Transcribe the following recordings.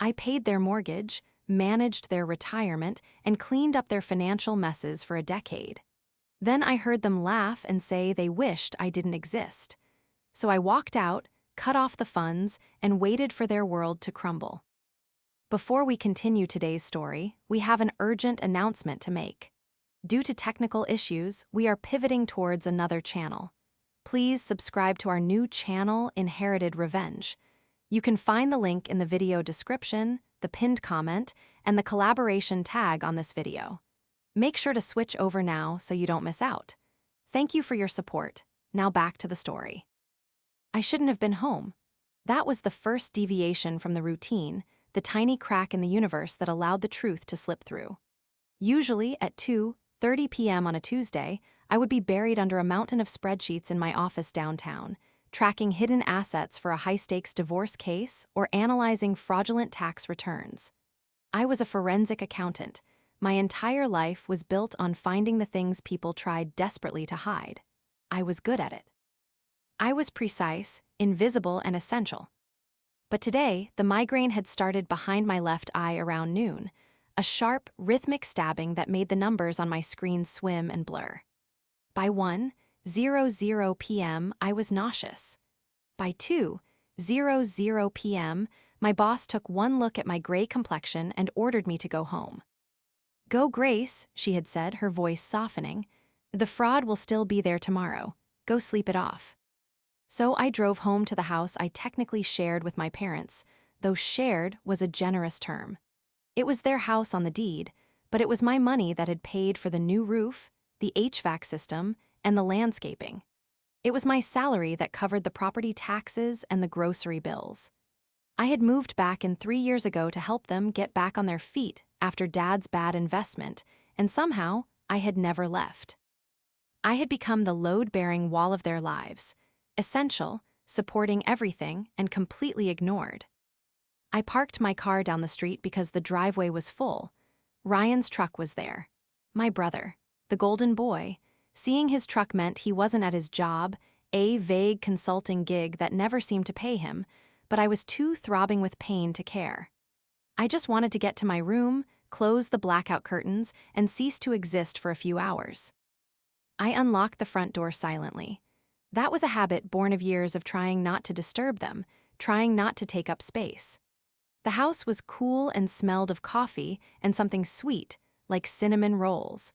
I paid their mortgage, managed their retirement, and cleaned up their financial messes for a decade. Then I heard them laugh and say they wished I didn't exist. So I walked out, cut off the funds, and waited for their world to crumble. Before we continue today's story, we have an urgent announcement to make. Due to technical issues, we are pivoting towards another channel. Please subscribe to our new channel, Inherited Revenge. You can find the link in the video description, the pinned comment, and the collaboration tag on this video. Make sure to switch over now so you don't miss out. Thank you for your support. Now back to the story. I shouldn't have been home. That was the first deviation from the routine, the tiny crack in the universe that allowed the truth to slip through. Usually at 2:30 p.m. on a Tuesday, I would be buried under a mountain of spreadsheets in my office downtown, tracking hidden assets for a high-stakes divorce case or analyzing fraudulent tax returns. I was a forensic accountant. My entire life was built on finding the things people tried desperately to hide. I was good at it. I was precise, invisible, and essential. But today, the migraine had started behind my left eye around noon, a sharp, rhythmic stabbing that made the numbers on my screen swim and blur. By 1:00 p.m., I was nauseous. By 2:00 p.m., my boss took one look at my gray complexion and ordered me to go home. "Go, Grace," she had said, her voice softening. "The fraud will still be there tomorrow. Go sleep it off." So I drove home to the house I technically shared with my parents, though shared was a generous term. It was their house on the deed, but it was my money that had paid for the new roof, the HVAC system, and the landscaping. It was my salary that covered the property taxes and the grocery bills. I had moved back in 3 years ago to help them get back on their feet after Dad's bad investment, and somehow I had never left. I had become the load-bearing wall of their lives, essential, supporting everything, and completely ignored. I parked my car down the street because the driveway was full. Ryan's truck was there. My brother, the golden boy. Seeing his truck meant he wasn't at his job, a vague consulting gig that never seemed to pay him, but I was too throbbing with pain to care. I just wanted to get to my room, close the blackout curtains, and cease to exist for a few hours. I unlocked the front door silently. That was a habit born of years of trying not to disturb them, trying not to take up space. The house was cool and smelled of coffee and something sweet, like cinnamon rolls.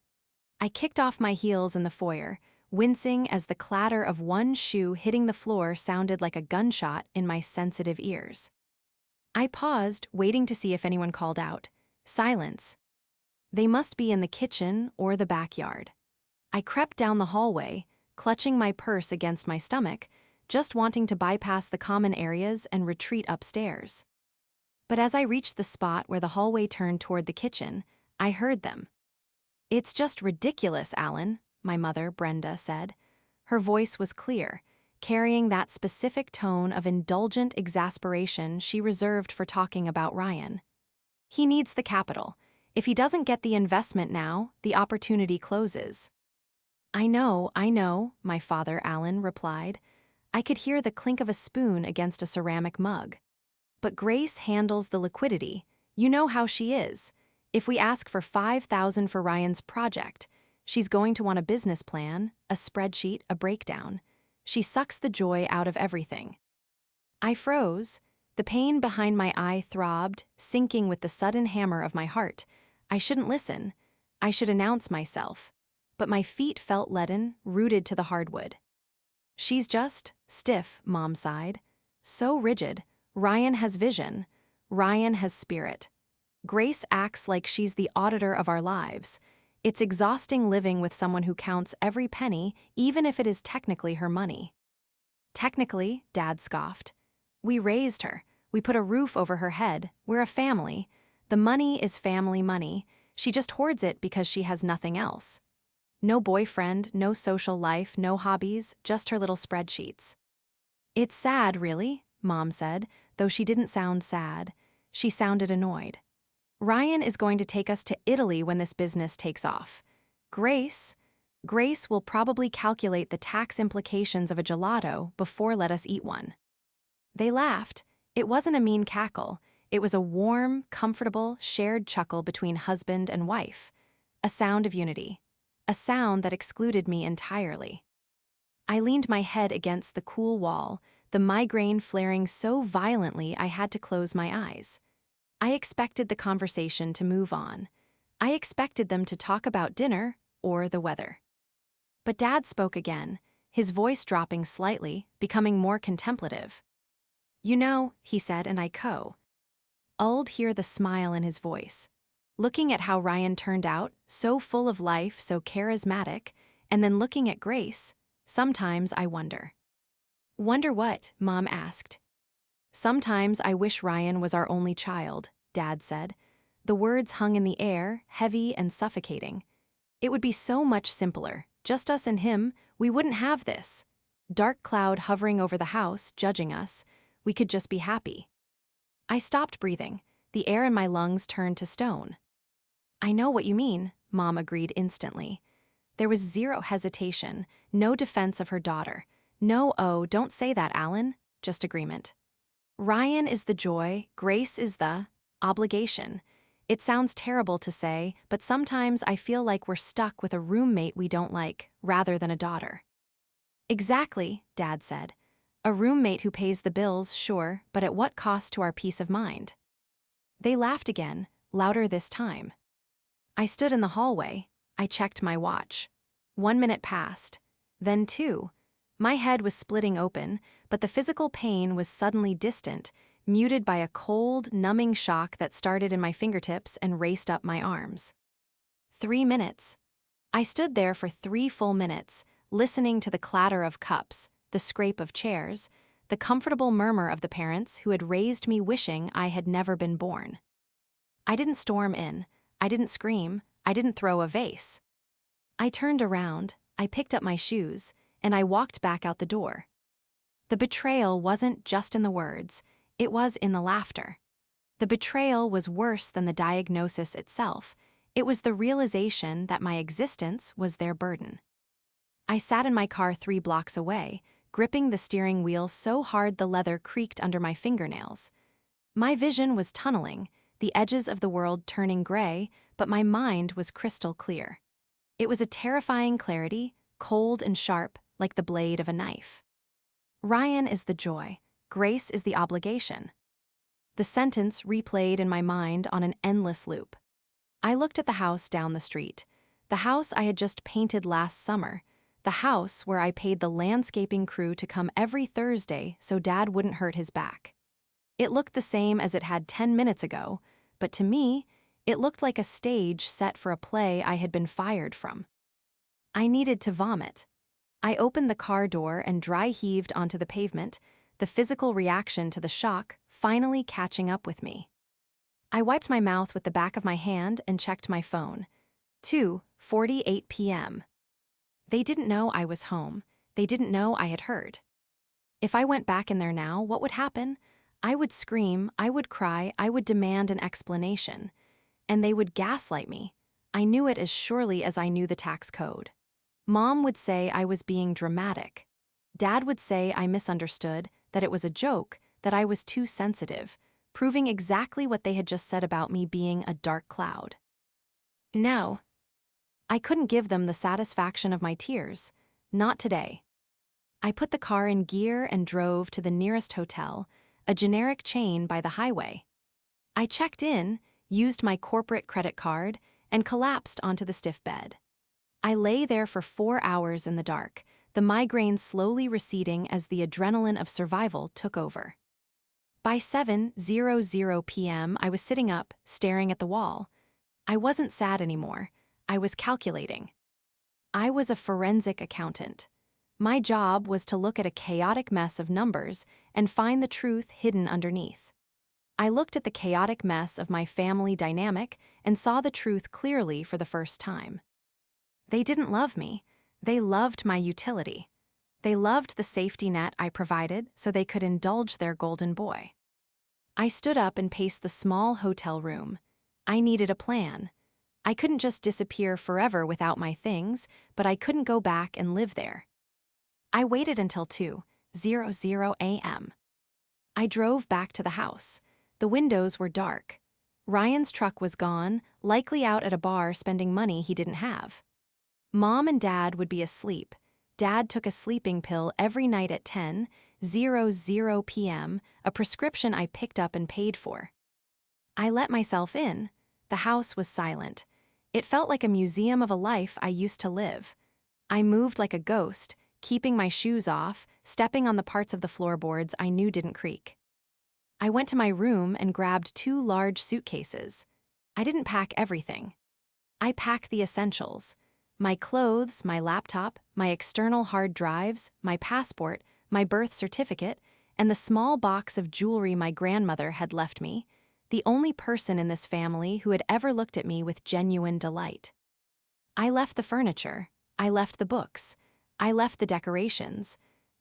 I kicked off my heels in the foyer, wincing as the clatter of one shoe hitting the floor sounded like a gunshot in my sensitive ears. I paused, waiting to see if anyone called out. Silence. They must be in the kitchen or the backyard. I crept down the hallway, clutching my purse against my stomach, just wanting to bypass the common areas and retreat upstairs. But as I reached the spot where the hallway turned toward the kitchen, I heard them. "It's just ridiculous, Alan," my mother, Brenda, said. Her voice was clear, carrying that specific tone of indulgent exasperation she reserved for talking about Ryan. "He needs the capital. If he doesn't get the investment now, the opportunity closes." I know, my father, Alan, replied. I could hear the clink of a spoon against a ceramic mug. "But Grace handles the liquidity. You know how she is. If we ask for $5,000 for Ryan's project, she's going to want a business plan, a spreadsheet, a breakdown. She sucks the joy out of everything." I froze. The pain behind my eye throbbed, syncing with the sudden hammer of my heart. I shouldn't listen. I should announce myself. But my feet felt leaden, rooted to the hardwood. "She's just stiff," Mom sighed. "So rigid. Ryan has vision. Ryan has spirit. Grace acts like she's the auditor of our lives. It's exhausting living with someone who counts every penny, even if it is technically her money." "Technically," Dad scoffed. "We raised her. We put a roof over her head. We're a family. The money is family money. She just hoards it because she has nothing else. No boyfriend, no social life, no hobbies, just her little spreadsheets." "It's sad, really," Mom said, though she didn't sound sad. She sounded annoyed. "Ryan is going to take us to Italy when this business takes off. Grace will probably calculate the tax implications of a gelato before let us eat one." They laughed. It wasn't a mean cackle. It was a warm, comfortable, shared chuckle between husband and wife. A sound of unity. A sound that excluded me entirely. I leaned my head against the cool wall, the migraine flaring so violently I had to close my eyes. I expected the conversation to move on. I expected them to talk about dinner or the weather. But Dad spoke again, his voice dropping slightly, becoming more contemplative. "You know," he said, and I I'd hear the smile in his voice. Looking at how Ryan turned out, so full of life, so charismatic, and then looking at Grace, sometimes I wonder. "Wonder what?" Mom asked. "Sometimes I wish Ryan was our only child," Dad said. The words hung in the air, heavy and suffocating. "It would be so much simpler. Just us and him, we wouldn't have this dark cloud hovering over the house, judging us. We could just be happy." I stopped breathing. The air in my lungs turned to stone. "I know what you mean," Mom agreed instantly. There was zero hesitation, no defense of her daughter. No, "Oh, don't say that, Alan," just agreement. "Ryan is the joy, Grace is the obligation." It sounds terrible to say, but sometimes I feel like we're stuck with a roommate we don't like, rather than a daughter. "Exactly," Dad said. "A roommate who pays the bills, sure, but at what cost to our peace of mind?" They laughed again, louder this time. I stood in the hallway. I checked my watch. 1 minute passed. Then 2. My head was splitting open, but the physical pain was suddenly distant, muted by a cold, numbing shock that started in my fingertips and raced up my arms. 3 minutes. I stood there for 3 full minutes, listening to the clatter of cups, the scrape of chairs, the comfortable murmur of the parents who had raised me wishing I had never been born. I didn't storm in. I didn't scream. I didn't throw a vase. I turned around, I picked up my shoes, and I walked back out the door. The betrayal wasn't just in the words, it was in the laughter. The betrayal was worse than the diagnosis itself. It was the realization that my existence was their burden. I sat in my car 3 blocks away, gripping the steering wheel so hard the leather creaked under my fingernails. My vision was tunneling, the edges of the world turning gray, but my mind was crystal clear. It was a terrifying clarity, cold and sharp, like the blade of a knife. Ryan is the joy, Grace is the obligation. The sentence replayed in my mind on an endless loop. I looked at the house down the street, the house I had just painted last summer, the house where I paid the landscaping crew to come every Thursday so Dad wouldn't hurt his back. It looked the same as it had 10 minutes ago, but to me, it looked like a stage set for a play I had been fired from. I needed to vomit. I opened the car door and dry heaved onto the pavement, the physical reaction to the shock finally catching up with me. I wiped my mouth with the back of my hand and checked my phone. 2:48 p.m. They didn't know I was home. They didn't know I had heard. If I went back in there now, what would happen? I would scream, I would cry, I would demand an explanation. And they would gaslight me. I knew it as surely as I knew the tax code. Mom would say I was being dramatic. Dad would say I misunderstood, that it was a joke, that I was too sensitive, proving exactly what they had just said about me being a dark cloud. No. I couldn't give them the satisfaction of my tears. Not today. I put the car in gear and drove to the nearest hotel, a generic chain by the highway. I checked in, used my corporate credit card, and collapsed onto the stiff bed. I lay there for 4 hours in the dark, the migraine slowly receding as the adrenaline of survival took over. By 7:00 p.m., I was sitting up, staring at the wall. I wasn't sad anymore. I was calculating. I was a forensic accountant. My job was to look at a chaotic mess of numbers and find the truth hidden underneath. I looked at the chaotic mess of my family dynamic and saw the truth clearly for the first time. They didn't love me. They loved my utility. They loved the safety net I provided so they could indulge their golden boy. I stood up and paced the small hotel room. I needed a plan. I couldn't just disappear forever without my things, but I couldn't go back and live there. I waited until 2:00 a.m. I drove back to the house. The windows were dark. Ryan's truck was gone, likely out at a bar spending money he didn't have. Mom and Dad would be asleep. Dad took a sleeping pill every night at 10:00 p.m., a prescription I picked up and paid for. I let myself in. The house was silent. It felt like a museum of a life I used to live. I moved like a ghost, keeping my shoes off, stepping on the parts of the floorboards I knew didn't creak. I went to my room and grabbed 2 large suitcases. I didn't pack everything. I packed the essentials: my clothes, my laptop, my external hard drives, my passport, my birth certificate, and the small box of jewelry my grandmother had left me, the only person in this family who had ever looked at me with genuine delight. I left the furniture. I left the books. I left the decorations.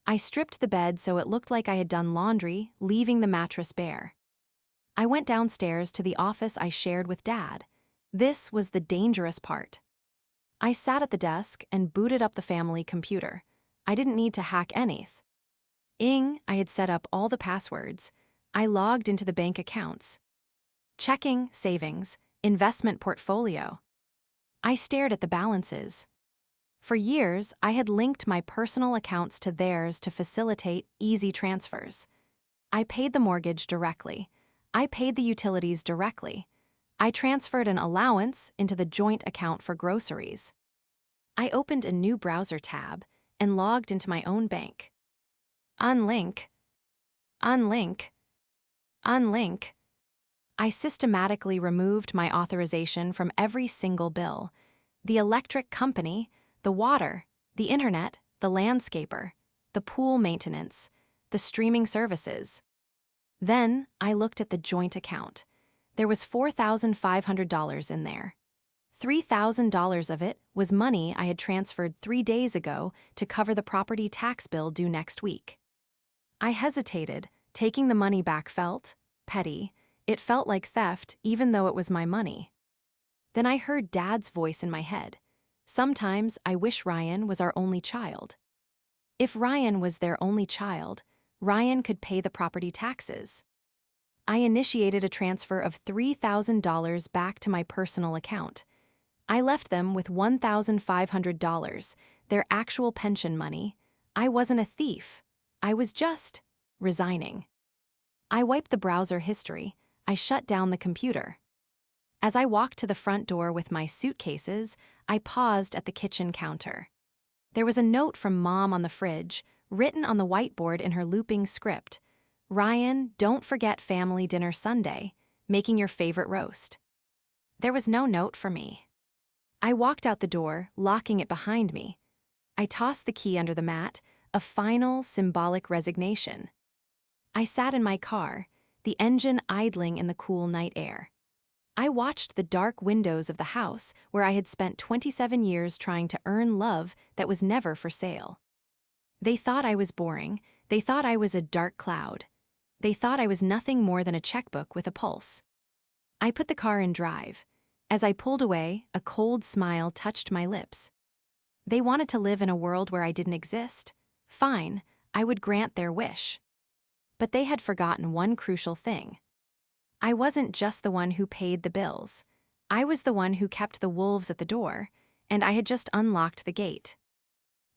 I stripped the bed so it looked like I had done laundry, leaving the mattress bare. I went downstairs to the office I shared with Dad. This was the dangerous part. I sat at the desk and booted up the family computer. I didn't need to hack anything. I had set up all the passwords. I logged into the bank accounts. Checking, savings, investment portfolio. I stared at the balances. For years, I had linked my personal accounts to theirs to facilitate easy transfers. I paid the mortgage directly. I paid the utilities directly. I transferred an allowance into the joint account for groceries. I opened a new browser tab and logged into my own bank. Unlink. Unlink. Unlink. I systematically removed my authorization from every single bill: the electric company, the water, the internet, the landscaper, the pool maintenance, the streaming services. Then I looked at the joint account. There was $4,500 in there. $3,000 of it was money I had transferred 3 days ago to cover the property tax bill due next week. I hesitated. Taking the money back felt petty. It felt like theft, even though it was my money. Then I heard Dad's voice in my head. Sometimes I wish Ryan was our only child. If Ryan was their only child, Ryan could pay the property taxes. I initiated a transfer of $3,000 back to my personal account. I left them with $1,500, their actual pension money. I wasn't a thief. I was just resigning. I wiped the browser history. I shut down the computer. As I walked to the front door with my suitcases, I paused at the kitchen counter. There was a note from Mom on the fridge, written on the whiteboard in her looping script. "Ryan, don't forget family dinner Sunday, making your favorite roast." There was no note for me. I walked out the door, locking it behind me. I tossed the key under the mat, a final, symbolic resignation. I sat in my car, the engine idling in the cool night air. I watched the dark windows of the house where I had spent 27 years trying to earn love that was never for sale. They thought I was boring. They thought I was a dark cloud. They thought I was nothing more than a checkbook with a pulse. I put the car in drive. As I pulled away, a cold smile touched my lips. They wanted to live in a world where I didn't exist. Fine, I would grant their wish. But they had forgotten one crucial thing. I wasn't just the one who paid the bills. I was the one who kept the wolves at the door, and I had just unlocked the gate.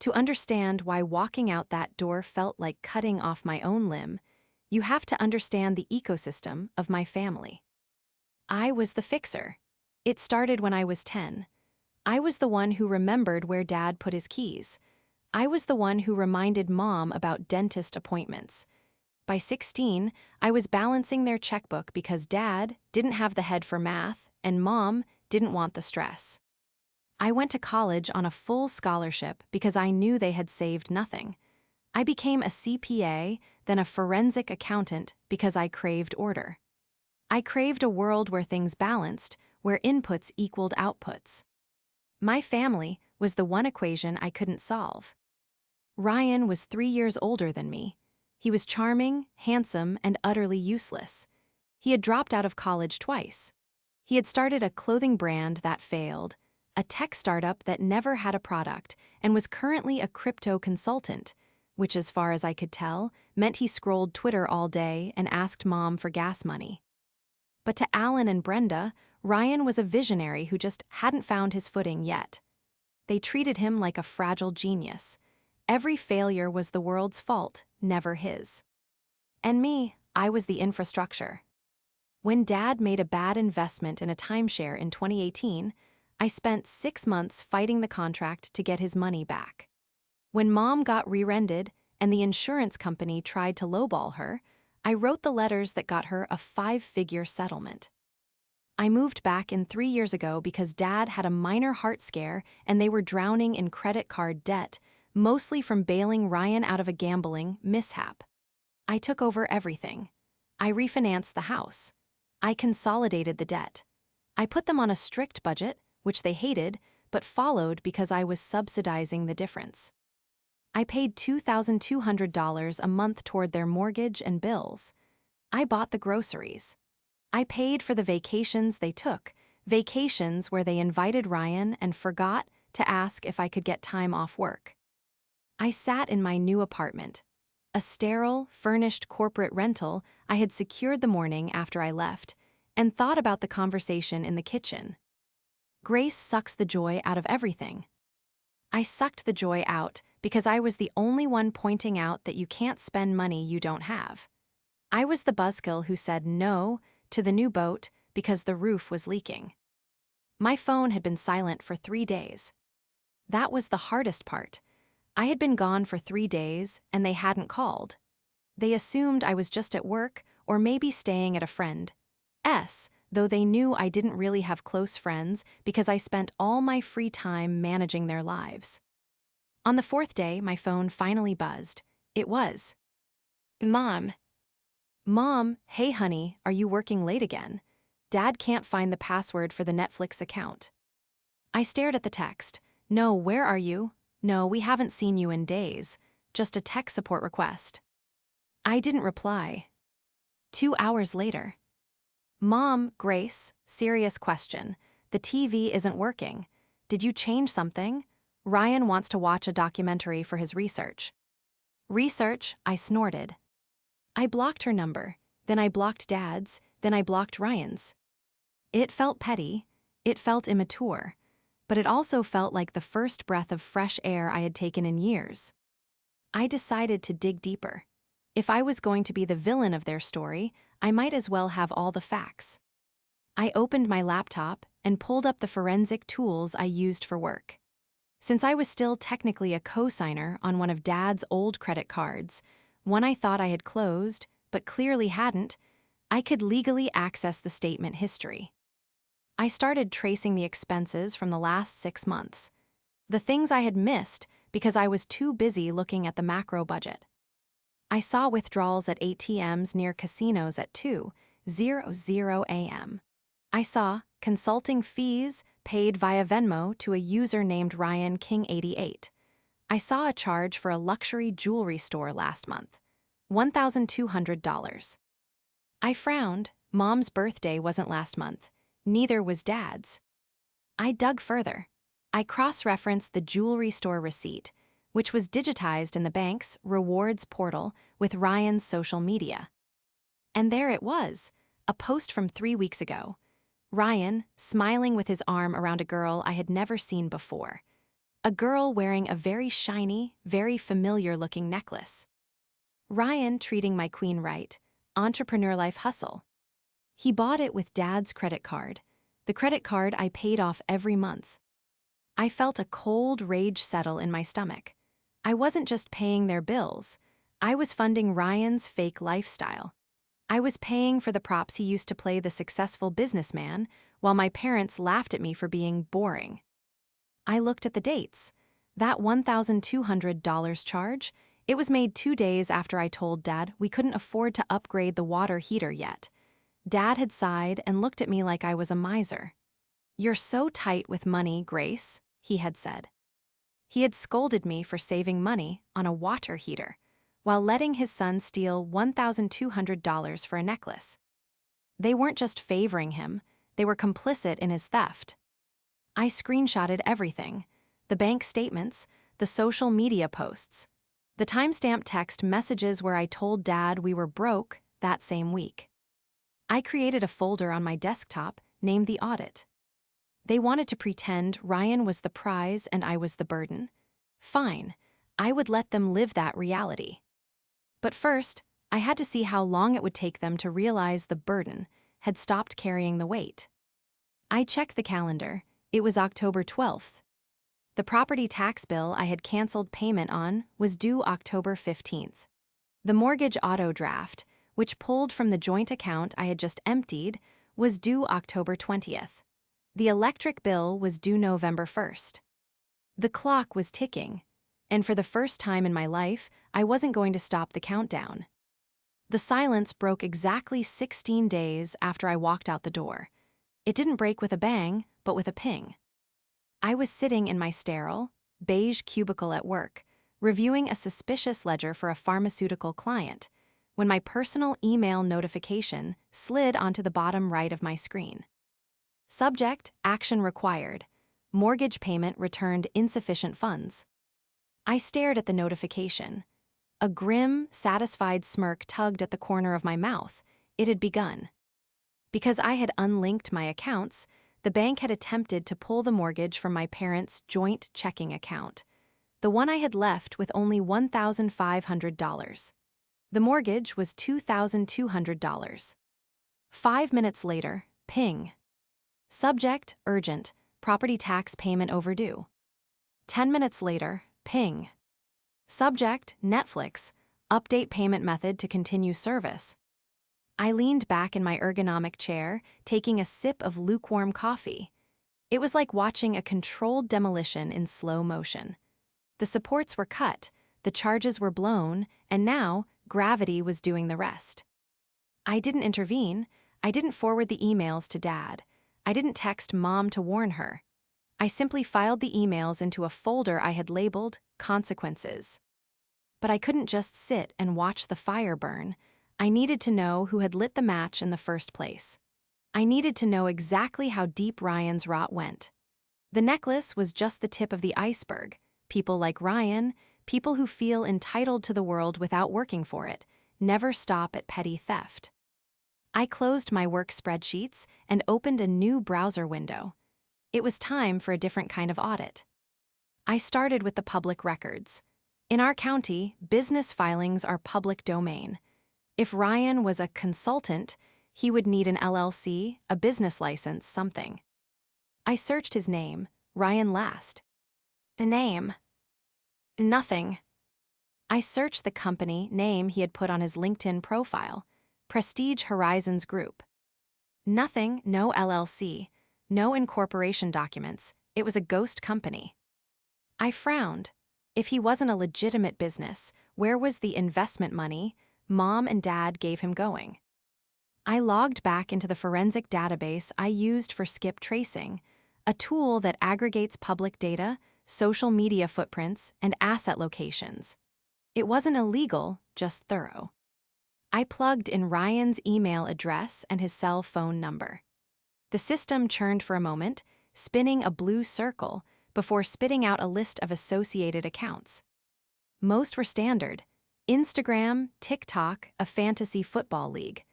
To understand why walking out that door felt like cutting off my own limb, you have to understand the ecosystem of my family. I was the fixer. It started when I was 10. I was the one who remembered where Dad put his keys. I was the one who reminded Mom about dentist appointments. By 16, I was balancing their checkbook because Dad didn't have the head for math and Mom didn't want the stress. I went to college on a full scholarship because I knew they had saved nothing. I became a CPA, then a forensic accountant because I craved order. I craved a world where things balanced, where inputs equaled outputs. My family was the one equation I couldn't solve. Ryan was 3 years older than me. He was charming, handsome, and utterly useless. He had dropped out of college twice. He had started a clothing brand that failed, a tech startup that never had a product, and was currently a crypto consultant, which, as far as I could tell, meant he scrolled Twitter all day and asked Mom for gas money. But to Alan and Brenda, Ryan was a visionary who just hadn't found his footing yet. They treated him like a fragile genius. Every failure was the world's fault, never his. And me, I was the infrastructure. When Dad made a bad investment in a timeshare in 2018, I spent 6 months fighting the contract to get his money back. When Mom got rear-ended and the insurance company tried to lowball her, I wrote the letters that got her a 5-figure settlement. I moved back in 3 years ago because Dad had a minor heart scare and they were drowning in credit card debt, mostly from bailing Ryan out of a gambling mishap. I took over everything. I refinanced the house. I consolidated the debt. I put them on a strict budget, which they hated, but followed because I was subsidizing the difference. I paid $2,200 a month toward their mortgage and bills. I bought the groceries. I paid for the vacations they took, vacations where they invited Ryan and forgot to ask if I could get time off work. I sat in my new apartment, a sterile, furnished corporate rental I had secured the morning after I left, and thought about the conversation in the kitchen. Grace sucks the joy out of everything. I sucked the joy out because I was the only one pointing out that you can't spend money you don't have. I was the buzzkill who said no to the new boat because the roof was leaking. My phone had been silent for 3 days. That was the hardest part. I had been gone for 3 days and they hadn't called. They assumed I was just at work or maybe staying at a friend's, though they knew I didn't really have close friends because I spent all my free time managing their lives. On the 4th day, my phone finally buzzed. It was Mom. Mom, hey honey, are you working late again? Dad can't find the password for the Netflix account. I stared at the text. No, where are you? No, we haven't seen you in days. Just a tech support request. I didn't reply. 2 hours later. Mom, Grace, serious question. The TV isn't working. Did you change something? Ryan wants to watch a documentary for his research. Research, I snorted. I blocked her number, then I blocked Dad's, then I blocked Ryan's. It felt petty, it felt immature, but it also felt like the first breath of fresh air I had taken in years. I decided to dig deeper. If I was going to be the villain of their story, I might as well have all the facts. I opened my laptop and pulled up the forensic tools I used for work. Since I was still technically a co-signer on one of Dad's old credit cards, one I thought I had closed, but clearly hadn't, I could legally access the statement history. I started tracing the expenses from the last 6 months, the things I had missed because I was too busy looking at the macro budget. I saw withdrawals at ATMs near casinos at 2:00 a.m. I saw consulting fees paid via Venmo to a user named Ryan King 88. I saw a charge for a luxury jewelry store last month, $1,200. I frowned. Mom's birthday wasn't last month. Neither was Dad's. I dug further. I cross-referenced the jewelry store receipt, which was digitized in the bank's rewards portal with Ryan's social media. And there it was, a post from 3 weeks ago. Ryan, smiling with his arm around a girl I had never seen before. A girl wearing a very shiny, very familiar-looking necklace. Ryan treating my queen right, entrepreneur life hustle. He bought it with Dad's credit card, the credit card I paid off every month. I felt a cold rage settle in my stomach. I wasn't just paying their bills. I was funding Ryan's fake lifestyle. I was paying for the props he used to play the successful businessman, while my parents laughed at me for being boring. I looked at the dates. That $1,200 charge, it was made 2 days after I told Dad we couldn't afford to upgrade the water heater yet. Dad had sighed and looked at me like I was a miser. "You're so tight with money, Grace," he had said. He had scolded me for saving money on a water heater, while letting his son steal $1,200 for a necklace. They weren't just favoring him, they were complicit in his theft. I screenshotted everything: the bank statements, the social media posts, the timestamp text messages where I told Dad we were broke that same week. I created a folder on my desktop named The Audit. They wanted to pretend Ryan was the prize and I was the burden. Fine, I would let them live that reality. But first, I had to see how long it would take them to realize the burden had stopped carrying the weight. I checked the calendar. It was October 12th. The property tax bill I had canceled payment on was due October 15th. The mortgage auto draft, which pulled from the joint account I had just emptied, was due October 20th. The electric bill was due November 1st. The clock was ticking, and for the first time in my life, I wasn't going to stop the countdown. The silence broke exactly 16 days after I walked out the door. It didn't break with a bang, but with a ping. I was sitting in my sterile, beige cubicle at work, reviewing a suspicious ledger for a pharmaceutical client, when my personal email notification slid onto the bottom right of my screen. Subject: action required. Mortgage payment returned insufficient funds. I stared at the notification. A grim, satisfied smirk tugged at the corner of my mouth. It had begun. Because I had unlinked my accounts, the bank had attempted to pull the mortgage from my parents' joint checking account, the one I had left with only $1,500. The mortgage was $2,200. 5 minutes later, ping. Subject: urgent, property tax payment overdue. 10 minutes later, ping. Subject: Netflix, update payment method to continue service. I leaned back in my ergonomic chair, taking a sip of lukewarm coffee. It was like watching a controlled demolition in slow motion. The supports were cut, the charges were blown, and now gravity was doing the rest. I didn't intervene. I didn't forward the emails to Dad. I didn't text Mom to warn her. I simply filed the emails into a folder I had labeled Consequences. But I couldn't just sit and watch the fire burn. I needed to know who had lit the match in the first place. I needed to know exactly how deep Ryan's rot went. The necklace was just the tip of the iceberg. People like Ryan, people who feel entitled to the world without working for it, never stop at petty theft. I closed my work spreadsheets and opened a new browser window. It was time for a different kind of audit. I started with the public records. In our county, business filings are public domain. If Ryan was a consultant, he would need an LLC, a business license, something. I searched his name, Ryan Last. The name. Nothing. I searched the company name he had put on his LinkedIn profile, Prestige Horizons Group. Nothing, no LLC, no incorporation documents. It was a ghost company. I frowned. If he wasn't a legitimate business, where was the investment money Mom and Dad gave him going? I logged back into the forensic database I used for skip tracing, a tool that aggregates public data, social media footprints, and asset locations. It wasn't illegal, just thorough. I plugged in Ryan's email address and his cell phone number. The system churned for a moment, spinning a blue circle before spitting out a list of associated accounts. Most were standard: Instagram, TikTok, a fantasy football league.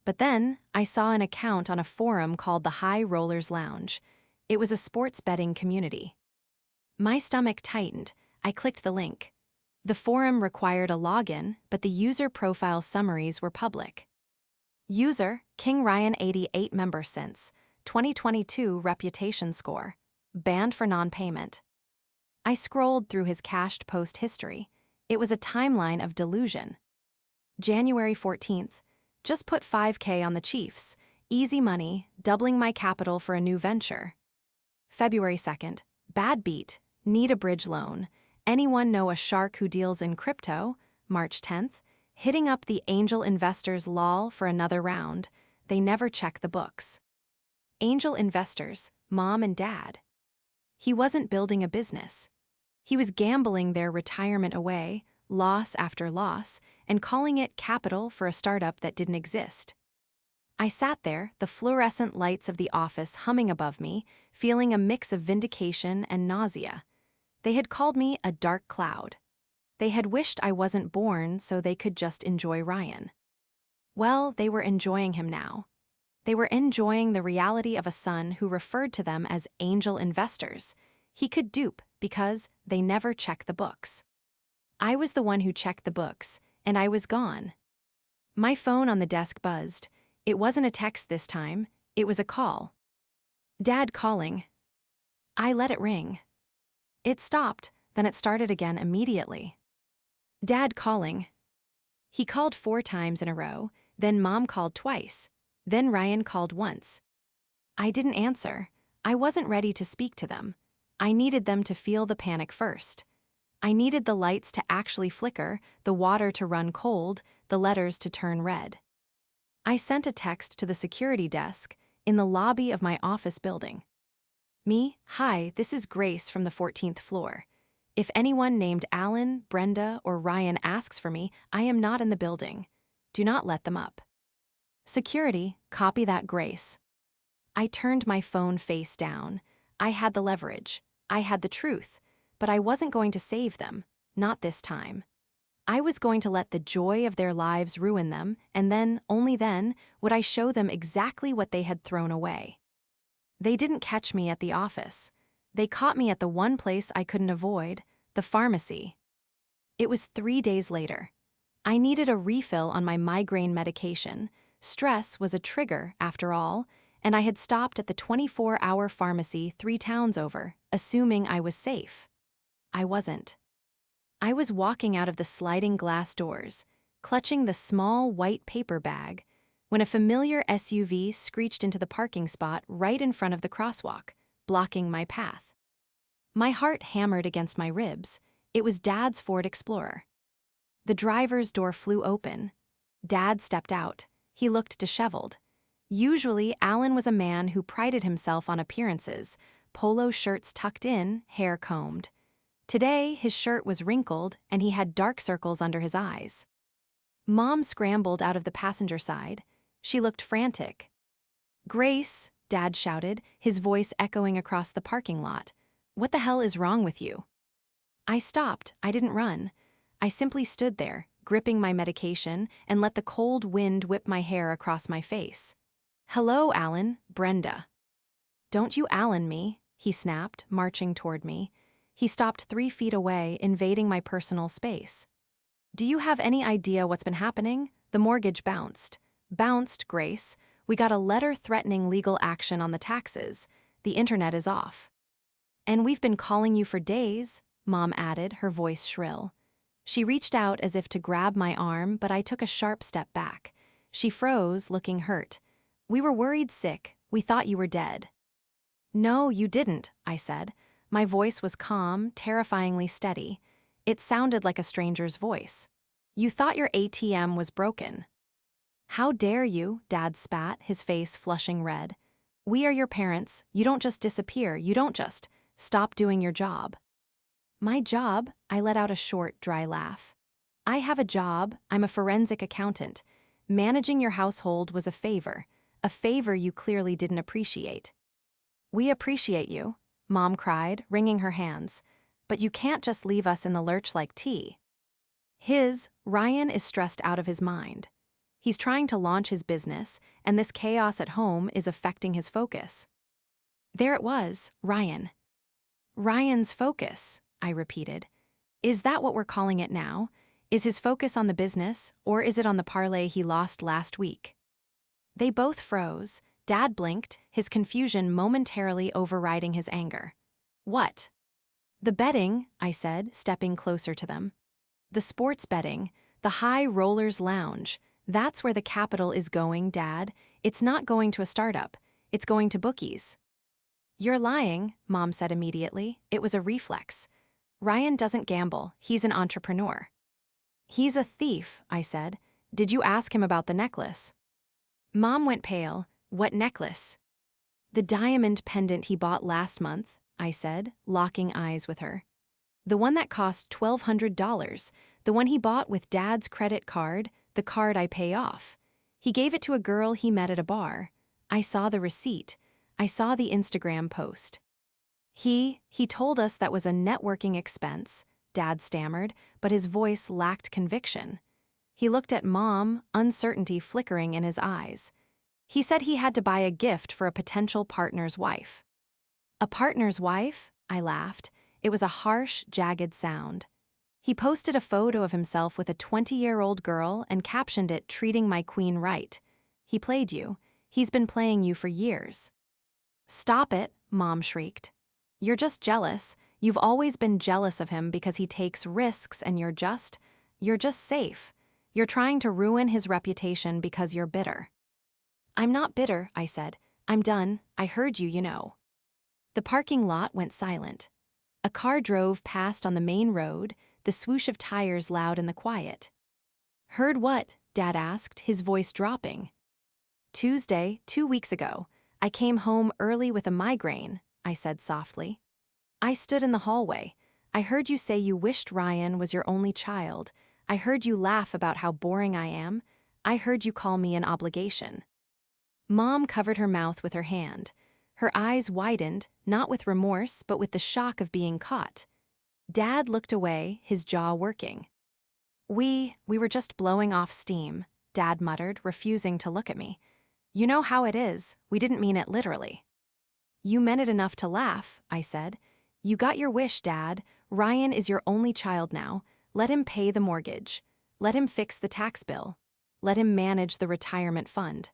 But then I saw an account on a forum called the High Rollers Lounge. It was a sports betting community. My stomach tightened. I clicked the link. The forum required a login, but the user profile summaries were public. User, King Ryan 88 member since 2022 reputation score. Banned for non-payment. I scrolled through his cached post history. It was a timeline of delusion. January 14th. Just put $5,000 on the Chiefs. Easy money, doubling my capital for a new venture. February 2nd. Bad beat. Need a bridge loan. Anyone know a shark who deals in crypto? March 10th. Hitting up the angel investors lol for another round. They never check the books. Angel investors, Mom and Dad. He wasn't building a business. He was gambling their retirement away, loss after loss, and calling it capital for a startup that didn't exist. I sat there, the fluorescent lights of the office humming above me, feeling a mix of vindication and nausea. They had called me a dark cloud. They had wished I wasn't born so they could just enjoy Ryan. Well, they were enjoying him now. They were enjoying the reality of a son who referred to them as angel investors. He could dupe because they never check the books. I was the one who checked the books, and I was gone. My phone on the desk buzzed. It wasn't a text this time, it was a call. Dad calling. I let it ring. It stopped, then it started again immediately. Dad calling. He called 4 times in a row, then Mom called twice, then Ryan called once. I didn't answer. I wasn't ready to speak to them. I needed them to feel the panic first. I needed the lights to actually flicker, the water to run cold, the letters to turn red. I sent a text to the security desk in the lobby of my office building. Hi, this is Grace from the 14th floor. If anyone named Alan, Brenda, or Ryan asks for me, I am not in the building. Do not let them up. Security, copy that, Grace. I turned my phone face down. I had the leverage. I had the truth. But I wasn't going to save them, not this time. I was going to let the joy of their lives ruin them, and then, only then, would I show them exactly what they had thrown away. They didn't catch me at the office. They caught me at the one place I couldn't avoid, the pharmacy. It was 3 days later. I needed a refill on my migraine medication. Stress was a trigger, after all, and I had stopped at the 24-hour pharmacy 3 towns over, assuming I was safe. I wasn't. I was walking out of the sliding glass doors, clutching the small white paper bag, when a familiar SUV screeched into the parking spot right in front of the crosswalk, blocking my path. My heart hammered against my ribs. It was Dad's Ford Explorer. The driver's door flew open. Dad stepped out. He looked disheveled. Usually, Alan was a man who prided himself on appearances, polo shirts tucked in, hair combed. Today, his shirt was wrinkled and he had dark circles under his eyes. Mom scrambled out of the passenger side. She looked frantic. Grace, Dad shouted, his voice echoing across the parking lot. What the hell is wrong with you? I stopped. I didn't run. I simply stood there, gripping my medication, and let the cold wind whip my hair across my face. Hello, Alan, Brenda. Don't you Alan me, he snapped, marching toward me. He stopped 3 feet away, invading my personal space. Do you have any idea what's been happening? The mortgage bounced. Bounced, Grace. We got a letter threatening legal action on the taxes. The internet is off. And we've been calling you for days, Mom added, her voice shrill. She reached out as if to grab my arm, but I took a sharp step back. She froze, looking hurt. We were worried sick. We thought you were dead. No, you didn't, I said. My voice was calm, terrifyingly steady. It sounded like a stranger's voice. You thought your ATM was broken. How dare you, Dad spat, his face flushing red. We are your parents. You don't just disappear. You don't just stop doing your job. My job? I let out a short, dry laugh. I have a job. I'm a forensic accountant. Managing your household was a favor you clearly didn't appreciate. We appreciate you, Mom cried, wringing her hands. But you can't just leave us in the lurch like tea. Ryan is stressed out of his mind. He's trying to launch his business, and this chaos at home is affecting his focus. There it was, Ryan. Ryan's focus, I repeated. Is that what we're calling it now? Is his focus on the business, or is it on the parlay he lost last week? They both froze. Dad blinked, his confusion momentarily overriding his anger. What? The betting, I said, stepping closer to them. The sports betting, the High Rollers Lounge. That's where the capital is going, Dad. It's not going to a startup. It's going to bookies. You're lying, Mom said immediately. It was a reflex. Ryan doesn't gamble. He's an entrepreneur. He's a thief, I said. Did you ask him about the necklace? Mom went pale. What necklace? The diamond pendant he bought last month, I said, locking eyes with her. The one that cost $1,200, the one he bought with Dad's credit card, the card I pay off. He gave it to a girl he met at a bar. I saw the receipt. I saw the Instagram post. He told us that was a networking expense, Dad stammered, but his voice lacked conviction. He looked at Mom, uncertainty flickering in his eyes. He said he had to buy a gift for a potential partner's wife. A partner's wife? I laughed. It was a harsh, jagged sound. He posted a photo of himself with a 20-year-old girl and captioned it, "Treating my queen right." He played you. He's been playing you for years. Stop it, Mom shrieked. You're just jealous. You've always been jealous of him because he takes risks and you're just safe. You're trying to ruin his reputation because you're bitter. I'm not bitter, I said. I'm done. I heard you, you know. The parking lot went silent. A car drove past on the main road, the swoosh of tires loud in the quiet. Heard what? Dad asked, his voice dropping. Tuesday, 2 weeks ago. I came home early with a migraine, I said softly. I stood in the hallway. I heard you say you wished Ryan was your only child. I heard you laugh about how boring I am. I heard you call me an obligation. Mom covered her mouth with her hand. Her eyes widened, not with remorse, but with the shock of being caught. Dad looked away, his jaw working. We were just blowing off steam, Dad muttered, refusing to look at me. You know how it is, we didn't mean it literally. You meant it enough to laugh, I said. You got your wish, Dad. Ryan is your only child now. Let him pay the mortgage. Let him fix the tax bill. Let him manage the retirement fund.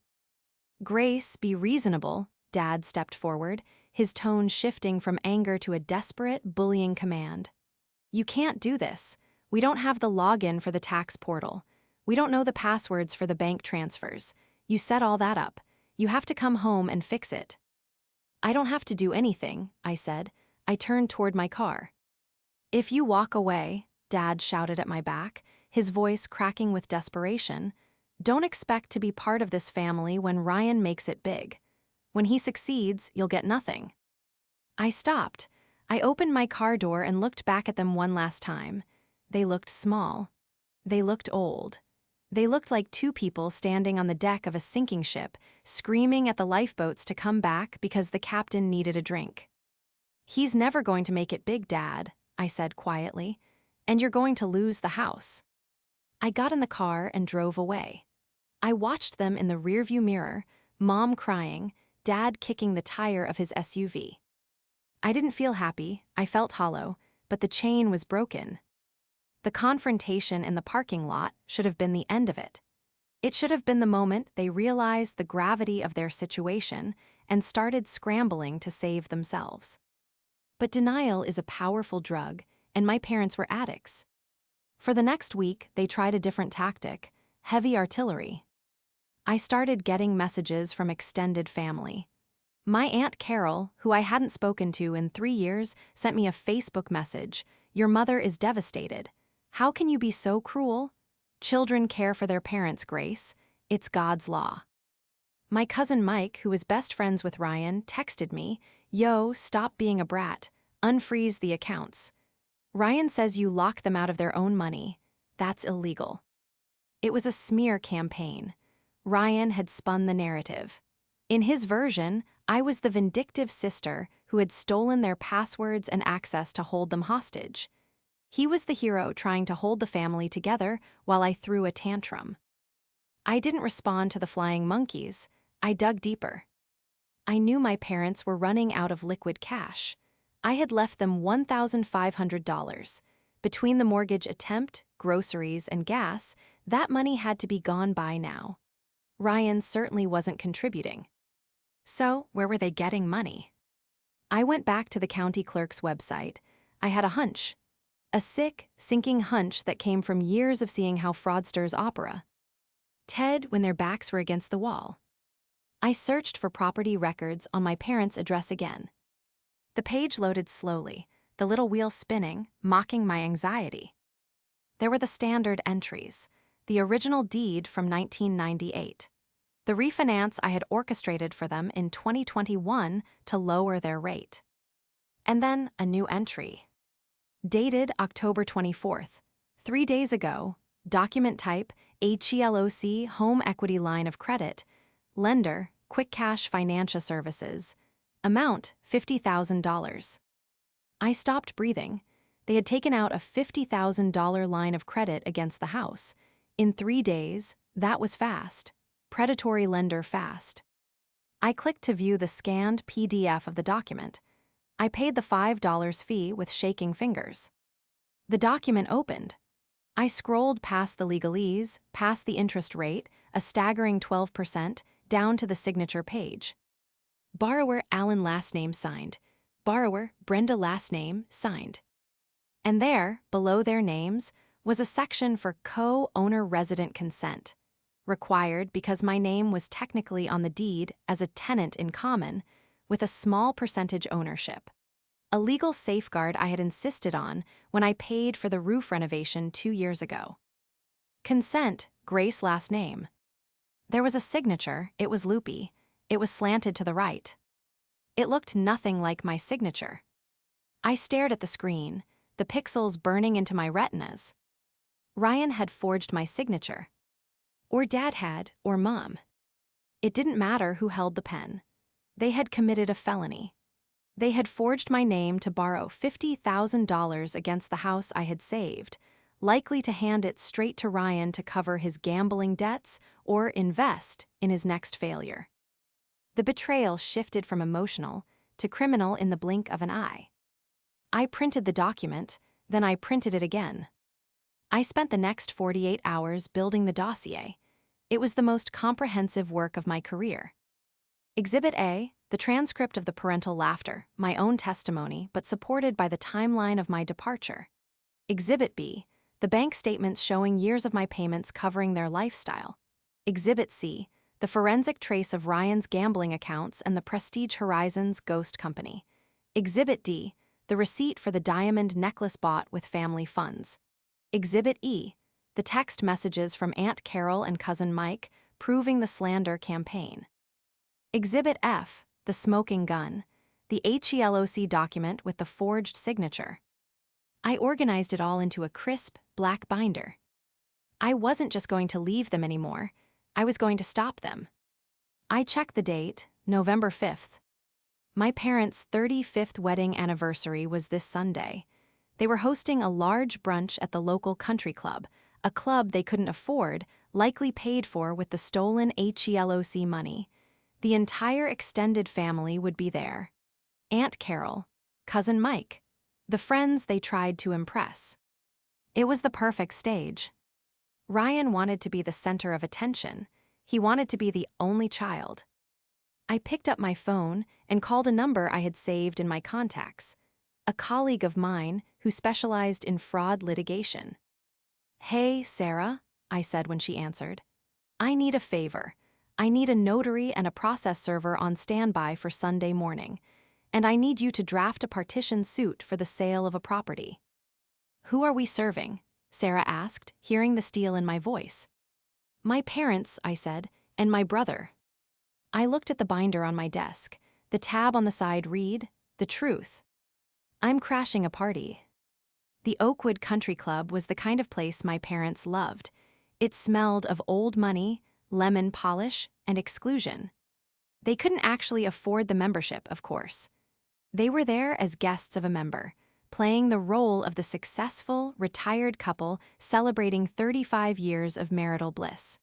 Grace, be reasonable, Dad stepped forward, his tone shifting from anger to a desperate, bullying command. You can't do this. We don't have the login for the tax portal. We don't know the passwords for the bank transfers. You set all that up. You have to come home and fix it. I don't have to do anything, I said. I turned toward my car. If you walk away, Dad shouted at my back, his voice cracking with desperation, don't expect to be part of this family when Ryan makes it big. When he succeeds, you'll get nothing. I stopped. I opened my car door and looked back at them one last time. They looked small. They looked old. They looked like two people standing on the deck of a sinking ship, screaming at the lifeboats to come back because the captain needed a drink. He's never going to make it big, Dad, I said quietly, and you're going to lose the house. I got in the car and drove away. I watched them in the rearview mirror, Mom crying, Dad kicking the tire of his SUV. I didn't feel happy, I felt hollow, but the chain was broken. The confrontation in the parking lot should have been the end of it. It should have been the moment they realized the gravity of their situation and started scrambling to save themselves. But denial is a powerful drug, and my parents were addicts. For the next week, they tried a different tactic, heavy artillery. I started getting messages from extended family. My Aunt Carol, who I hadn't spoken to in 3 years, sent me a Facebook message. Your mother is devastated. How can you be so cruel? Children care for their parents, Grace. It's God's law. My cousin Mike, who was best friends with Ryan, texted me, Yo, stop being a brat. Unfreeze the accounts. Ryan says you lock them out of their own money. That's illegal. It was a smear campaign. Ryan had spun the narrative. In his version, I was the vindictive sister who had stolen their passwords and access to hold them hostage. He was the hero trying to hold the family together while I threw a tantrum. I didn't respond to the flying monkeys. I dug deeper. I knew my parents were running out of liquid cash. I had left them $1,500. Between the mortgage attempt, groceries, and gas, that money had to be gone by now. Ryan certainly wasn't contributing. So, where were they getting money? I went back to the county clerk's website. I had a hunch. A sick, sinking hunch that came from years of seeing how fraudsters operate. Ted, when their backs were against the wall. I searched for property records on my parents' address again. The page loaded slowly, the little wheel spinning, mocking my anxiety. There were the standard entries, the original deed from 1998, the refinance I had orchestrated for them in 2021 to lower their rate. And then a new entry. Dated October 24th, 3 days ago, document type HELOC Home Equity Line of Credit, lender Quick Cash Financial Services, amount $50,000. I stopped breathing. They had taken out a $50,000 line of credit against the house. In 3 days, that was fast. predatory lender fast. I clicked to view the scanned PDF of the document. I paid the $5 fee with shaking fingers. The document opened. I scrolled past the legalese, past the interest rate, a staggering 12%, down to the signature page. Borrower Alan last name signed. Borrower Brenda last name signed. And there, below their names, was a section for co-owner resident consent, required because my name was technically on the deed as a tenant in common, with a small percentage ownership. A legal safeguard I had insisted on when I paid for the roof renovation 2 years ago. Consent, Grace last name. There was a signature, it was loopy, it was slanted to the right. It looked nothing like my signature. I stared at the screen, the pixels burning into my retinas. Ryan had forged my signature. Or Dad had, or Mom. It didn't matter who held the pen. They had committed a felony. They had forged my name to borrow $50,000 against the house I had saved, likely to hand it straight to Ryan to cover his gambling debts or invest in his next failure. The betrayal shifted from emotional to criminal in the blink of an eye. I printed the document, then I printed it again. I spent the next 48 hours building the dossier. It was the most comprehensive work of my career. Exhibit A, the transcript of the parental laughter, my own testimony, but supported by the timeline of my departure. Exhibit B, the bank statements showing years of my payments covering their lifestyle. Exhibit C, the forensic trace of Ryan's gambling accounts and the Prestige Horizons ghost company. Exhibit D, the receipt for the diamond necklace bought with family funds. Exhibit E, the text messages from Aunt Carol and Cousin Mike proving the slander campaign. Exhibit F, the smoking gun, the HELOC document with the forged signature. I organized it all into a crisp, black binder. I wasn't just going to leave them anymore, I was going to stop them. I checked the date, November 5th. My parents' 35th wedding anniversary was this Sunday. They were hosting a large brunch at the local country club, a club they couldn't afford, likely paid for with the stolen HELOC money. The entire extended family would be there. Aunt Carol, Cousin Mike, the friends they tried to impress. It was the perfect stage. Ryan wanted to be the center of attention. He wanted to be the only child. I picked up my phone and called a number I had saved in my contacts, a colleague of mine who specialized in fraud litigation. "Hey, Sarah," I said when she answered. "I need a favor. I need a notary and a process server on standby for Sunday morning, and I need you to draft a partition suit for the sale of a property." "Who are we serving?" Sarah asked, hearing the steel in my voice. "My parents," I said, "and my brother." I looked at the binder on my desk. The tab on the side read, "The truth." "I'm crashing a party." The Oakwood Country Club was the kind of place my parents loved. It smelled of old money, lemon polish, and exclusion. They couldn't actually afford the membership, of course. They were there as guests of a member, playing the role of the successful, retired couple celebrating 35 years of marital bliss.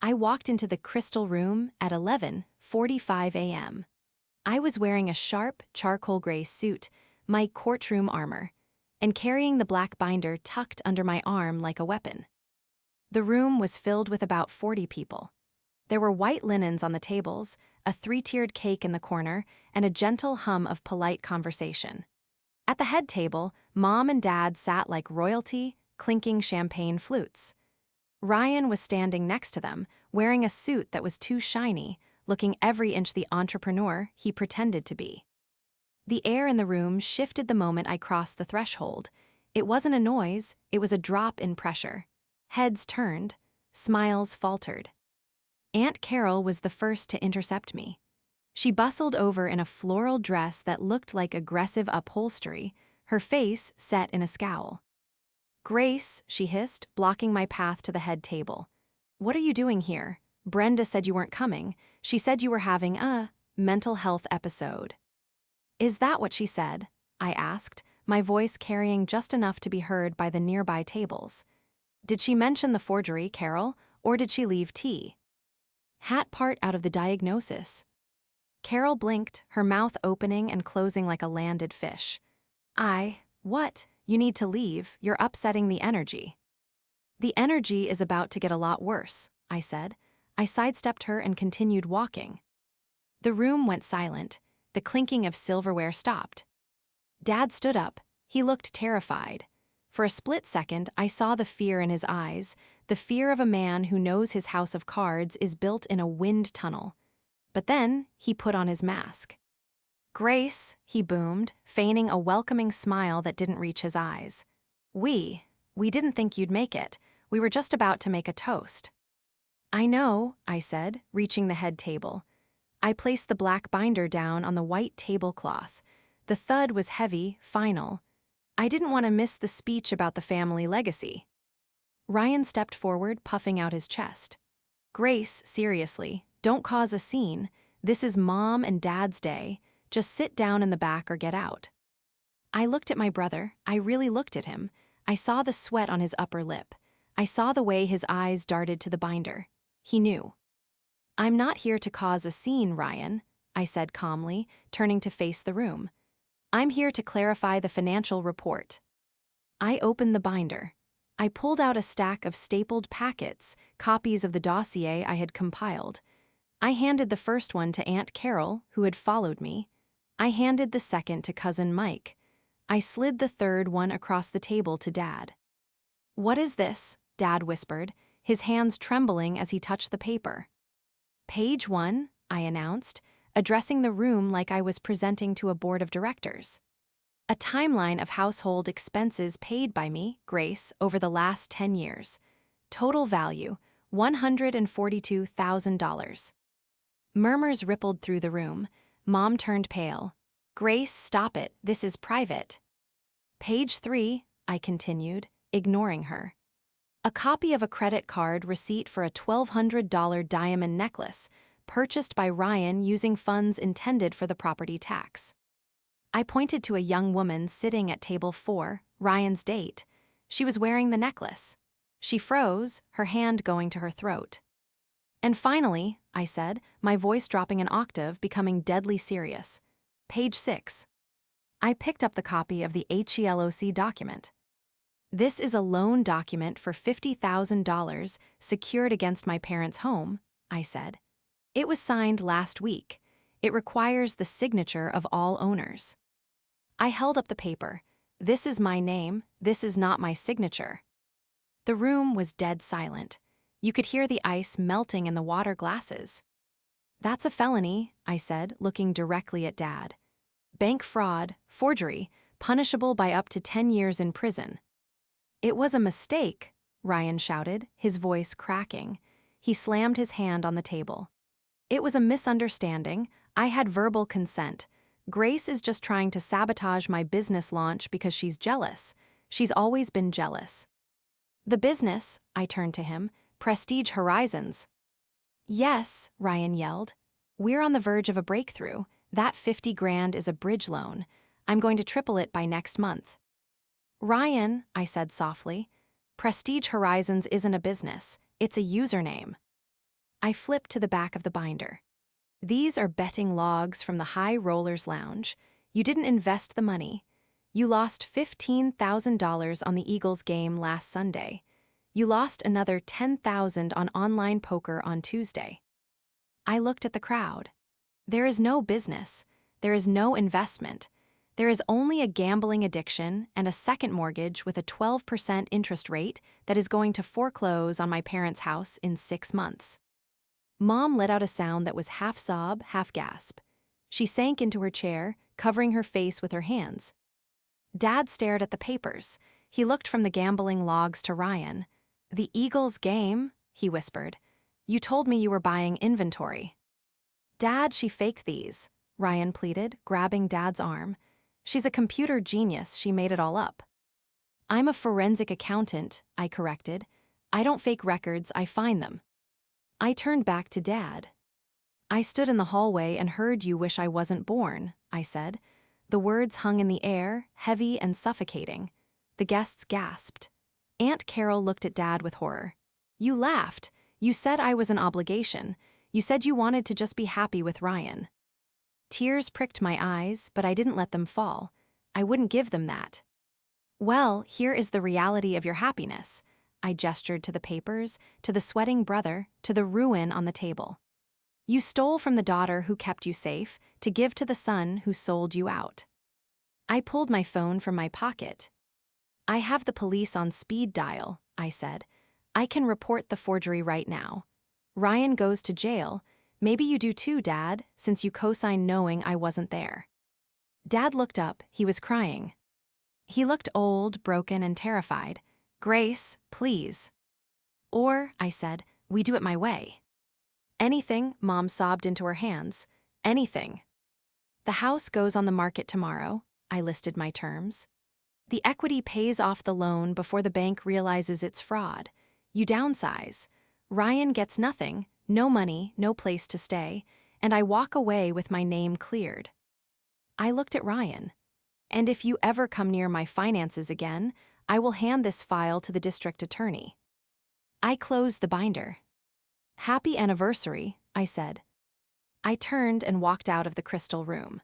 I walked into the Crystal Room at 11:45 a.m. I was wearing a sharp, charcoal gray suit, my courtroom armor, and carrying the black binder tucked under my arm like a weapon. The room was filled with about 40 people. There were white linens on the tables, a 3-tiered cake in the corner, and a gentle hum of polite conversation. At the head table, Mom and Dad sat like royalty, clinking champagne flutes. Ryan was standing next to them, wearing a suit that was too shiny, looking every inch the entrepreneur he pretended to be. The air in the room shifted the moment I crossed the threshold. It wasn't a noise, it was a drop in pressure. Heads turned, smiles faltered. Aunt Carol was the first to intercept me. She bustled over in a floral dress that looked like aggressive upholstery, her face set in a scowl. "Grace," she hissed, blocking my path to the head table. "What are you doing here? Brenda said you weren't coming. She said you were having a mental health episode." "Is that what she said?" I asked, my voice carrying just enough to be heard by the nearby tables. "Did she mention the forgery, Carol, or did she leave tea?" hat part out of the diagnosis. Carol blinked, her mouth opening and closing like a landed fish. What? You need to leave, you're upsetting the energy. The energy is about to get a lot worse, I said. I sidestepped her and continued walking. The room went silent. The clinking of silverware stopped. Dad stood up. He looked terrified. For a split second, I saw the fear in his eyes, the fear of a man who knows his house of cards is built in a wind tunnel. But then, he put on his mask. "Grace," he boomed, feigning a welcoming smile that didn't reach his eyes. We didn't think you'd make it. We were just about to make a toast." "I know," I said, reaching the head table. I placed the black binder down on the white tablecloth. The thud was heavy, final. I didn't want to miss the speech about the family legacy. Ryan stepped forward, puffing out his chest. "Grace, seriously, don't cause a scene. This is Mom and Dad's day. Just sit down in the back or get out." I looked at my brother. I really looked at him. I saw the sweat on his upper lip. I saw the way his eyes darted to the binder. He knew. "I'm not here to cause a scene, Ryan," I said calmly, turning to face the room. "I'm here to clarify the financial report." I opened the binder. I pulled out a stack of stapled packets, copies of the dossier I had compiled. I handed the first one to Aunt Carol, who had followed me. I handed the second to Cousin Mike. I slid the third one across the table to Dad. "What is this?" Dad whispered, his hands trembling as he touched the paper. "Page 1, I announced, addressing the room like I was presenting to a board of directors. "A timeline of household expenses paid by me, Grace, over the last 10 years. Total value, $142,000. Murmurs rippled through the room. Mom turned pale. "Grace, stop it. This is private." "Page 3, I continued, ignoring her. "A copy of a credit card receipt for a $1,200 diamond necklace, purchased by Ryan using funds intended for the property tax." I pointed to a young woman sitting at table 4, Ryan's date. She was wearing the necklace. She froze, her hand going to her throat. "And finally," I said, my voice dropping an octave, becoming deadly serious, "page 6. I picked up the copy of the HELOC document. "This is a loan document for $50,000 secured against my parents' home," I said. "It was signed last week. It requires the signature of all owners." I held up the paper. "This is my name. This is not my signature." The room was dead silent. You could hear the ice melting in the water glasses. "That's a felony," I said, looking directly at Dad. "Bank fraud, forgery, punishable by up to 10 years in prison." "It was a mistake," Ryan shouted, his voice cracking. He slammed his hand on the table. "It was a misunderstanding. I had verbal consent. Grace is just trying to sabotage my business launch because she's jealous. She's always been jealous." "The business," I turned to him, "Prestige Horizons." "Yes," Ryan yelled. "We're on the verge of a breakthrough. That 50 grand is a bridge loan. I'm going to triple it by next month." "Ryan," I said softly, "Prestige Horizons isn't a business. It's a username." I flipped to the back of the binder. "These are betting logs from the High Rollers Lounge. You didn't invest the money. You lost $15,000 on the Eagles game last Sunday. You lost another $10,000 on online poker on Tuesday." I looked at the crowd. There is no business. There is no investment. There is only a gambling addiction and a second mortgage with a 12% interest rate that is going to foreclose on my parents' house in 6 months. Mom let out a sound that was half sob, half gasp. She sank into her chair, covering her face with her hands. Dad stared at the papers. He looked from the gambling logs to Ryan. "The Eagles game," he whispered. "You told me you were buying inventory." "Dad, she faked these," Ryan pleaded, grabbing Dad's arm. "She's a computer genius. She made it all up." "I'm a forensic accountant," I corrected. "I don't fake records, I find them." I turned back to Dad. "I stood in the hallway and heard 'you wish I wasn't born,'" I said. The words hung in the air, heavy and suffocating. The guests gasped. Aunt Carol looked at Dad with horror. "You laughed. You said I was an obligation. You said you wanted to just be happy with Ryan. Tears pricked my eyes, but I didn't let them fall. I wouldn't give them that. Well, here is the reality of your happiness. I gestured to the papers, to the sweating brother, to the ruin on the table. You stole from the daughter who kept you safe to give to the son who sold you out. I pulled my phone from my pocket. I have the police on speed dial, I said. I can report the forgery right now. Ryan goes to jail. Maybe you do too, Dad, since you co-signed knowing I wasn't there. Dad looked up. He was crying. He looked old, broken, and terrified. Grace, please. Or, I said, we do it my way. Anything, Mom sobbed into her hands. Anything. The house goes on the market tomorrow. I listed my terms. The equity pays off the loan before the bank realizes it's fraud. You downsize. Ryan gets nothing, no money, no place to stay, and I walk away with my name cleared. I looked at Ryan. And if you ever come near my finances again, I will hand this file to the district attorney. I closed the binder. Happy anniversary, I said. I turned and walked out of the crystal room.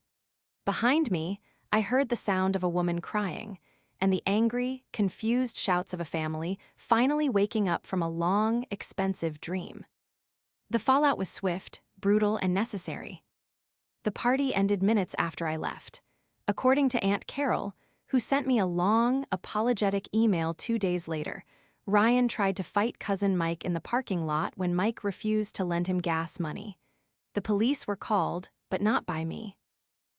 Behind me, I heard the sound of a woman crying, and the angry, confused shouts of a family finally waking up from a long, expensive dream. The fallout was swift, brutal, and necessary. The party ended minutes after I left. According to Aunt Carol, who sent me a long, apologetic email 2 days later, Ryan tried to fight cousin Mike in the parking lot when Mike refused to lend him gas money. The police were called, but not by me.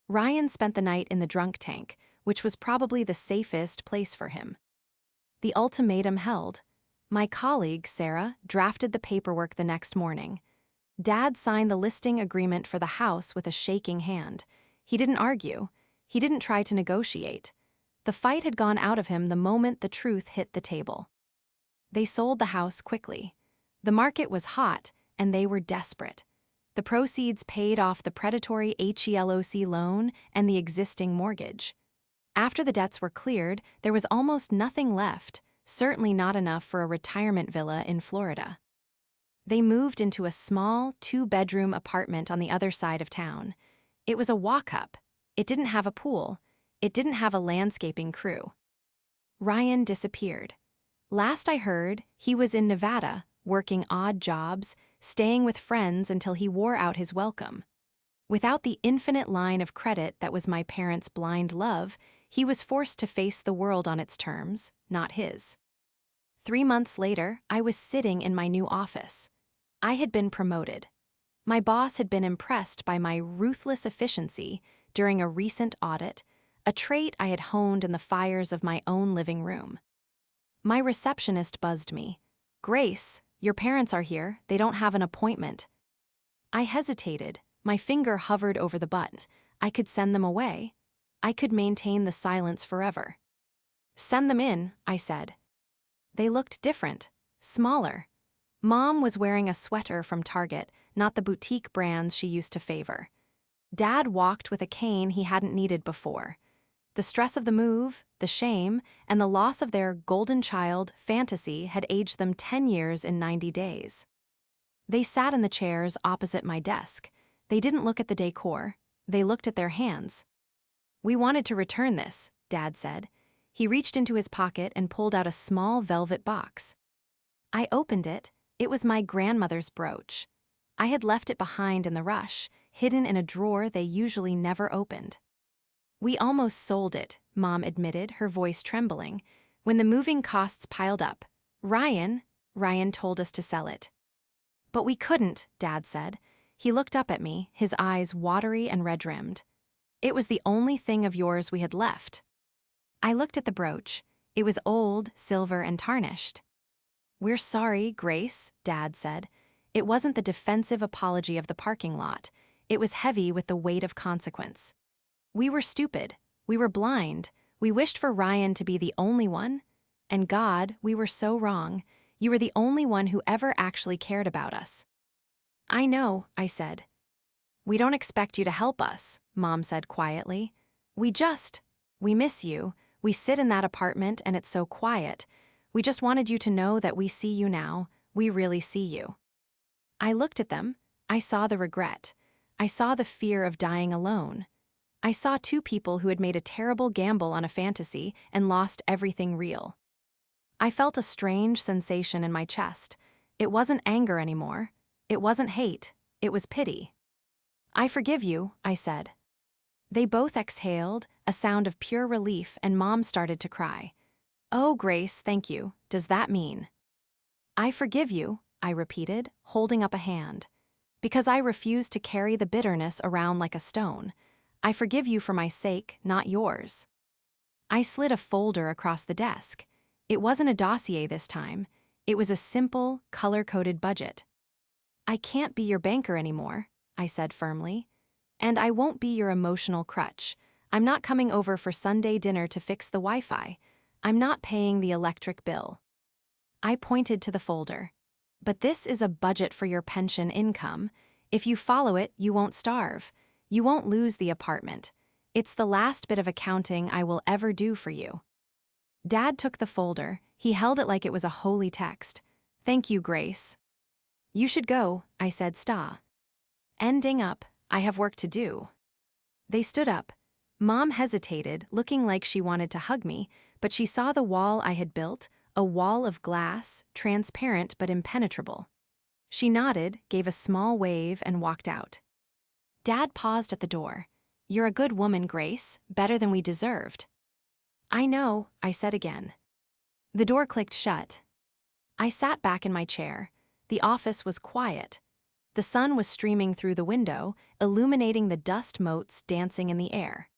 Ryan spent the night in the drunk tank, which was probably the safest place for him. The ultimatum held. My colleague, Sarah, drafted the paperwork the next morning. Dad signed the listing agreement for the house with a shaking hand. He didn't argue. He didn't try to negotiate. The fight had gone out of him the moment the truth hit the table. They sold the house quickly. The market was hot, and they were desperate. The proceeds paid off the predatory HELOC loan and the existing mortgage. After the debts were cleared, there was almost nothing left, certainly not enough for a retirement villa in Florida. They moved into a small, 2-bedroom apartment on the other side of town. It was a walk-up. It didn't have a pool. It didn't have a landscaping crew. Ryan disappeared. Last I heard, he was in Nevada, working odd jobs, staying with friends until he wore out his welcome. Without the infinite line of credit that was my parents' blind love, he was forced to face the world on its terms, not his. 3 months later, I was sitting in my new office. I had been promoted. My boss had been impressed by my ruthless efficiency during a recent audit, a trait I had honed in the fires of my own living room. My receptionist buzzed me. Grace, your parents are here, they don't have an appointment. I hesitated. My finger hovered over the button. I could send them away. I could maintain the silence forever. Send them in, I said. They looked different, smaller. Mom was wearing a sweater from Target, not the boutique brands she used to favor. Dad walked with a cane he hadn't needed before. The stress of the move, the shame, and the loss of their golden child fantasy had aged them 10 years in 90 days. They sat in the chairs opposite my desk. They didn't look at the decor. They looked at their hands. We wanted to return this, Dad said. He reached into his pocket and pulled out a small velvet box. I opened it. It was my grandmother's brooch. I had left it behind in the rush, hidden in a drawer they usually never opened. We almost sold it, Mom admitted, her voice trembling. When the moving costs piled up, Ryan told us to sell it. But we couldn't, Dad said. He looked up at me, his eyes watery and red-rimmed. It was the only thing of yours we had left. I looked at the brooch. It was old, silver, and tarnished. We're sorry, Grace, Dad said. It wasn't the defensive apology of the parking lot. It was heavy with the weight of consequence. We were stupid. We were blind. We wished for Ryan to be the only one. And God, we were so wrong. You were the only one who ever actually cared about us. I know, I said. We don't expect you to help us, Mom said quietly. We miss you. We sit in that apartment and it's so quiet. We just wanted you to know that we see you now. We really see you. I looked at them. I saw the regret. I saw the fear of dying alone. I saw two people who had made a terrible gamble on a fantasy and lost everything real. I felt a strange sensation in my chest. It wasn't anger anymore. It wasn't hate. It was pity. "I forgive you," I said. They both exhaled, a sound of pure relief, and Mom started to cry. "Oh, Grace, thank you. Does that mean?" "I forgive you," I repeated, holding up a hand. "Because I refuse to carry the bitterness around like a stone. I forgive you for my sake, not yours." I slid a folder across the desk. It wasn't a dossier this time. It was a simple, color-coded budget. "I can't be your banker anymore," I said firmly. "And I won't be your emotional crutch. I'm not coming over for Sunday dinner to fix the Wi-Fi. I'm not paying the electric bill." I pointed to the folder. "But this is a budget for your pension income. If you follow it, you won't starve. You won't lose the apartment. It's the last bit of accounting I will ever do for you." Dad took the folder. He held it like it was a holy text. "Thank you, Grace." "You should go," I said, ending up, "I have work to do." They stood up. Mom hesitated, looking like she wanted to hug me, but she saw the wall I had built, a wall of glass, transparent but impenetrable. She nodded, gave a small wave, and walked out. Dad paused at the door. "You're a good woman, Grace, better than we deserved." "I know," I said again. The door clicked shut. I sat back in my chair. The office was quiet. The sun was streaming through the window, illuminating the dust motes dancing in the air.